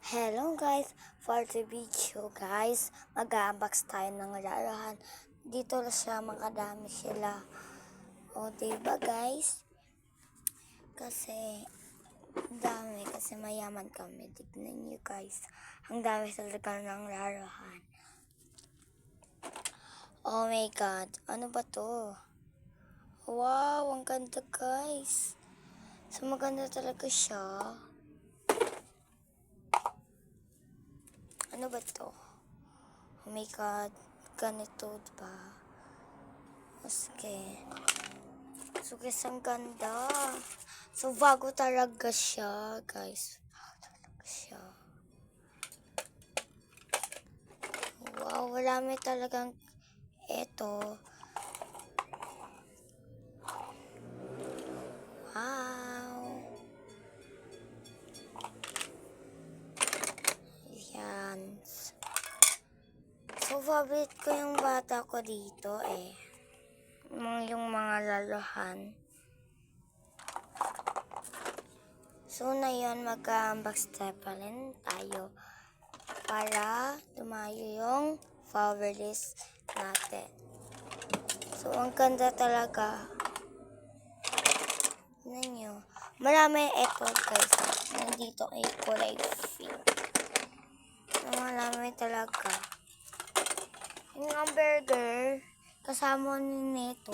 Hello guys, for the video guys, mag-unbox tayo ng larahan. Dito siya, makadami sila. O diba guys? Kasi, dami, kasi mayaman kami. Tignan nyo guys, ang dami talaga ng larahan. Oh my god, ano ba to? Wow, ang ganda guys. So maganda talaga siya. Ano ba to? Oh my god, ganito ba? Sige. So guys, ang ganda. So bago talaga siya, guys. Bago talaga siya. Wow, wala may talagang eto. Wow. Yan. So, favorite ko yung bata ko dito yung mga lalahan. So, na yun, mag-unbox tayo para tumayo yung favorite natin. So, ang ganda talaga. Tignan nyo. Marami ito guys. Nandito ay kulay pink. So, marami talaga. Yung hamburger, kasama nito.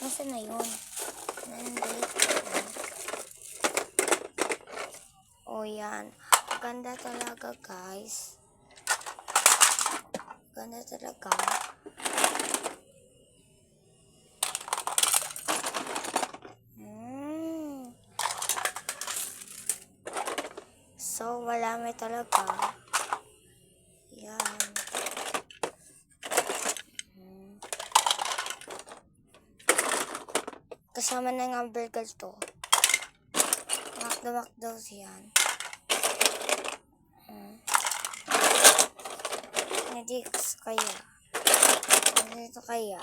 Nasaan na yun? Nandito. O yan. Ganda talaga guys. Ganda talaga. So, wala may talaga. Yan. Kasama na ng hamburger to. McDonald's yan. Hindi kaya. Dito kaya.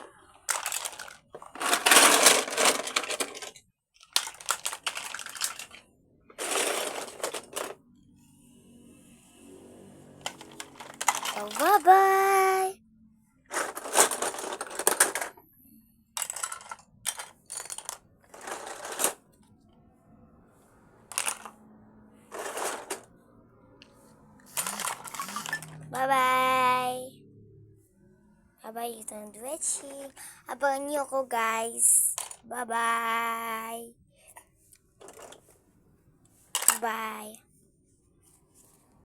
So, bye-bye! Bye-bye! Bye-bye, ito ng Duechi. Abangan niyo ako, guys. Bye-bye! Bye!